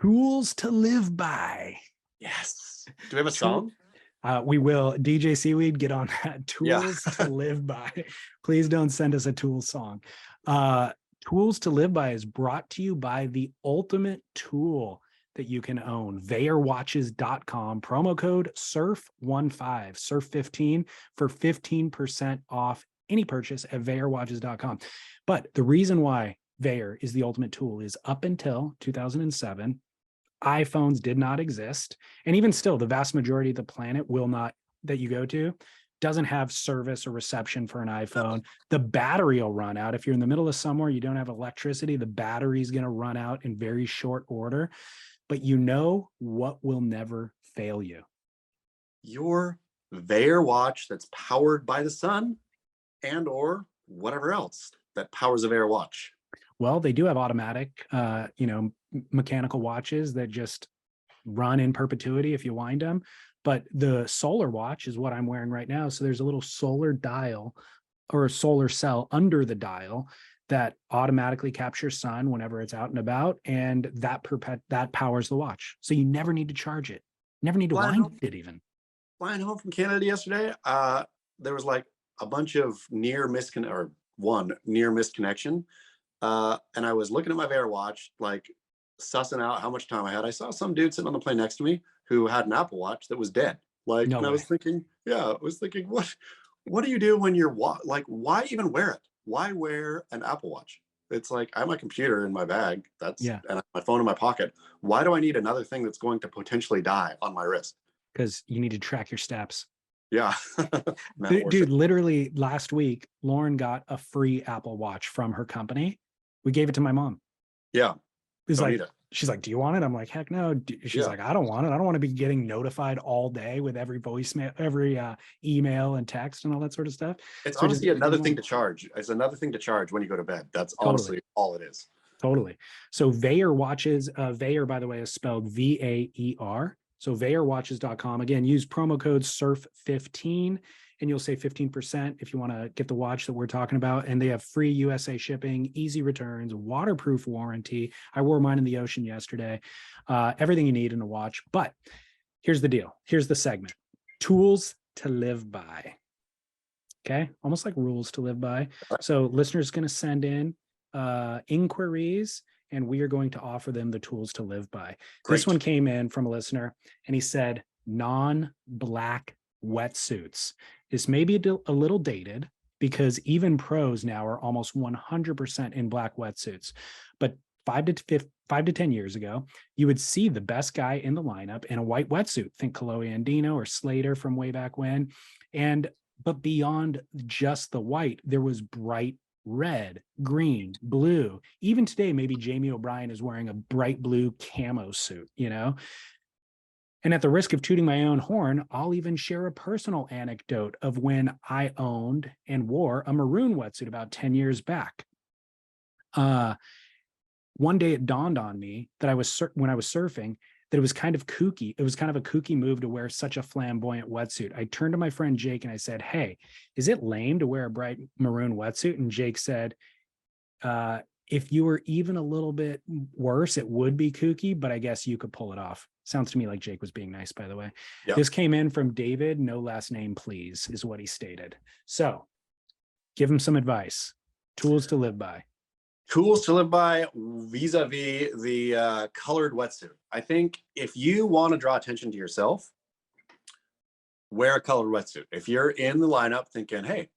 Tools to live by. Yes. Do we have a song? We will. DJ Seaweed, get on that. Yeah. Tools to live by. Please don't send us a Tools song. Tools to live by is brought to you by the ultimate tool that you can own. VeyerWatches.com. Promo code SURF15, SURF15 for 15% off any purchase at VeyerWatches.com. But the reason why Veyer is the ultimate tool is up until 2007, iPhones did not exist. And even still, the vast majority of the planet will not, that you go to, doesn't have service or reception for an iPhone. The battery will run out. If you're in the middle of somewhere, you don't have electricity, the battery is going to run out in very short order. But you know what will never fail you? Your Veyer watch that's powered by the sun and or whatever else that powers a Veyer watch. Well, they do have automatic, mechanical watches that just run in perpetuity if you wind them. But the solar watch is what I'm wearing right now. So there's a little solar dial or a solar cell under the dial that automatically captures sun whenever it's out and about. And that powers the watch. So you never need to charge it. Never need to wind it even. Flying home from Canada yesterday, there was like a bunch of near misconnection. And I was looking at my Veyer watch, like sussing out how much time I had. I saw some dude sitting on the plane next to me who had an Apple Watch that was dead. Like, No and way. I was thinking, what do you do when you're like, why even wear it? Why wear an Apple Watch? It's like, I have my computer in my bag. And I have my phone in my pocket. Why do I need another thing that's going to potentially die on my wrist? Because you need to track your steps. Yeah. Dude, literally last week, Lauren got a free Apple Watch from her company. We gave it to my mom. Yeah. She's like, do you want it? I'm like, heck no. She's like, I don't want it. I don't want to be getting notified all day with every voicemail, every email and text and all that sort of stuff. It's honestly another thing to charge. It's another thing to charge when you go to bed. That's honestly all it is. Totally. So Veyer watches, Veyer, by the way, is spelled VAER. So VeyerWatches.com. Again, use promo code SURF15 and you'll save 15% if you want to get the watch that we're talking about. And they have free USA shipping, easy returns, waterproof warranty. I wore mine in the ocean yesterday. Everything you need in a watch. But here's the deal. Here's the segment. Tools to live by. Okay. Almost like rules to live by. So listeners going to send in inquiries and we are going to offer them the tools to live by. Great. This one came in from a listener and he said, non-black wetsuits. This may be a little dated because even pros now are almost 100% in black wetsuits. But 5 to 10 years ago, you would see the best guy in the lineup in a white wetsuit. Think Kolohe Andino or Slater from way back when. But beyond just the white, there was bright red, green, blue. Even today, maybe Jamie O'Brien is wearing a bright blue camo suit, And at the risk of tooting my own horn, I'll even share a personal anecdote of when I owned and wore a maroon wetsuit about 10 years back. One day it dawned on me that when I was surfing, that it was kind of kooky. It was kind of a kooky move to wear such a flamboyant wetsuit. I turned to my friend Jake and I said, hey, is it lame to wear a bright maroon wetsuit? And Jake said, if you were even a little bit worse, it would be kooky, but I guess you could pull it off. Sounds to me like Jake was being nice, by the way. Yep. This came in from David, no last name, please, is what he stated. So give him some advice. Tools to live by. Tools to live by vis-a-vis the colored wetsuit. I think if you want to draw attention to yourself, wear a colored wetsuit. If you're in the lineup thinking, hey,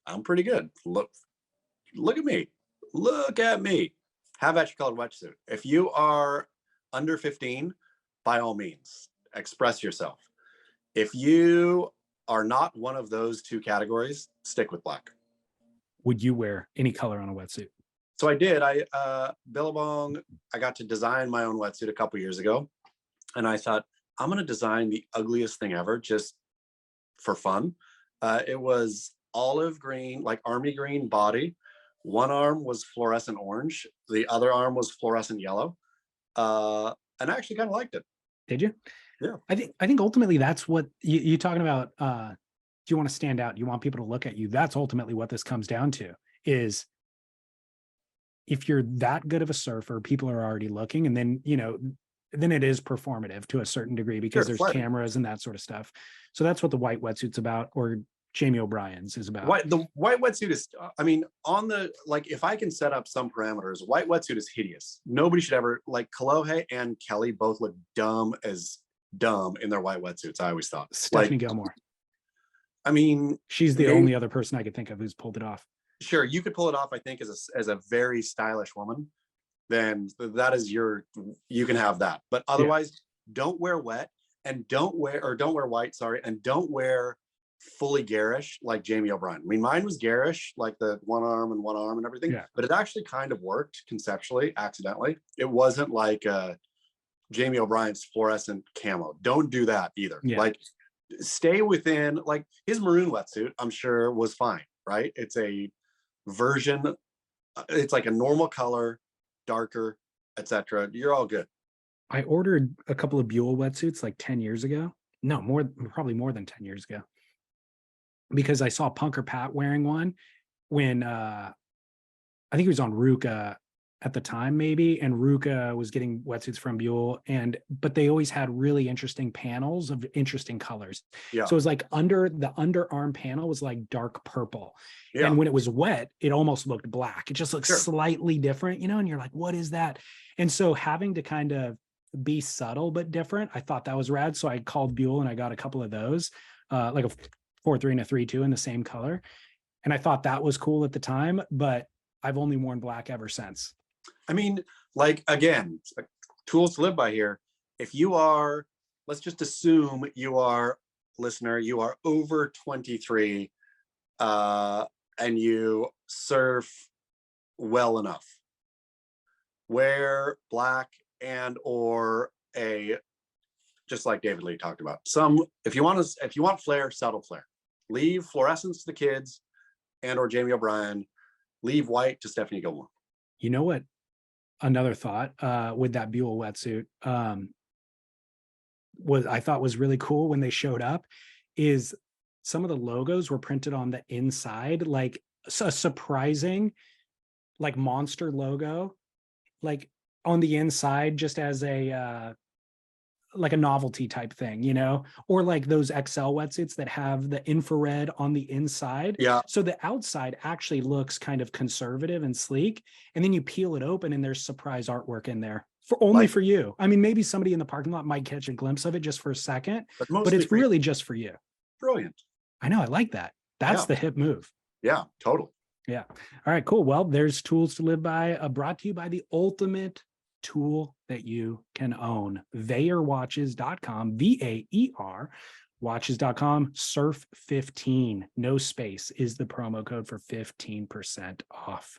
I'm pretty good. Look at me. Look at me. Have at your colored wetsuit. If you are under 15, by all means, express yourself. If you are not one of those two categories, stick with black. Would you wear any color on a wetsuit? So I did. Billabong, I got to design my own wetsuit a couple years ago. And I thought, I'm going to design the ugliest thing ever just for fun. It was olive green, like army green body. One arm was fluorescent orange. The other arm was fluorescent yellow. And I actually kind of liked it. Did you? Yeah. I think ultimately that's what you're talking about. Do you want to stand out? Do you want people to look at you? That's ultimately what this comes down to is if you're that good of a surfer, people are already looking. And then, then it is performative to a certain degree because Sure, there's flattering. cameras and that sort of stuff. So that's what the white wetsuit's about, or Jamie O'Brien's is about. The white wetsuit is, I mean, on the, like, if I can set up some parameters, white wetsuit is hideous. Nobody should ever, like, Kolohe and Kelly both look dumb as dumb in their white wetsuits, I always thought. Stephanie Like, Gilmore. I mean, She's the maybe- only other person I could think of who's pulled it off. sure, you could pull it off, I think, as a very stylish woman, then that is you can have that. But otherwise, don't wear wet, and don't wear white, sorry, and don't wear fully garish like Jamie O'Brien. I mean, mine was garish, like the one arm and everything, Yeah. but it actually kind of worked conceptually, accidentally. It wasn't like Jamie O'Brien's fluorescent camo. Don't do that either. Yeah. Like, stay within, like, his maroon wetsuit, I'm sure was fine, right? It's a version, it's like a normal color, darker, etc. You're all good. I ordered a couple of Buell wetsuits like 10 years ago. No, probably more than 10 years ago. Because I saw Punker Pat wearing one when I think he was on Ruka at the time, maybe, and Ruka was getting wetsuits from Buell, but they always had really interesting panels of interesting colors. Yeah. So it was like the underarm panel was like dark purple. Yeah. And when it was wet, it almost looked black. It just looked Sure. slightly different, and you're like, what is that? And so having to kind of be subtle but different, I thought that was rad. So I called Buell and I got a couple of those, like a 4-3 and a 3-2 in the same color. And I thought that was cool at the time, but I've only worn black ever since. I mean, like, again, tools to live by here. If you are, let's just assume you are, listener, you are over 23 and you surf well enough. Wear black and or just like David Lee talked about. If you want flare, subtle flare. Leave fluorescence to the kids and or Jamie O'Brien. Leave white to Stephanie Gilmore. You know what? Another thought with that Buell wetsuit I thought was really cool when they showed up is some of the logos were printed on the inside, like a surprising, like monster logo, like on the inside, just as a like a novelty type thing, or like those XL wetsuits that have the infrared on the inside. Yeah. So the outside actually looks kind of conservative and sleek. And then you peel it open and there's surprise artwork in there for you. I mean, maybe somebody in the parking lot might catch a glimpse of it just for a second, but it's really just for you. Brilliant. I know. I like that. That's the hip move. Yeah, totally. Yeah. All right, cool. Well, there's tools to live by, brought to you by the ultimate tool that you can own. VaerWatches.com, VAER watches.com, surf 15, no space, is the promo code for 15% off.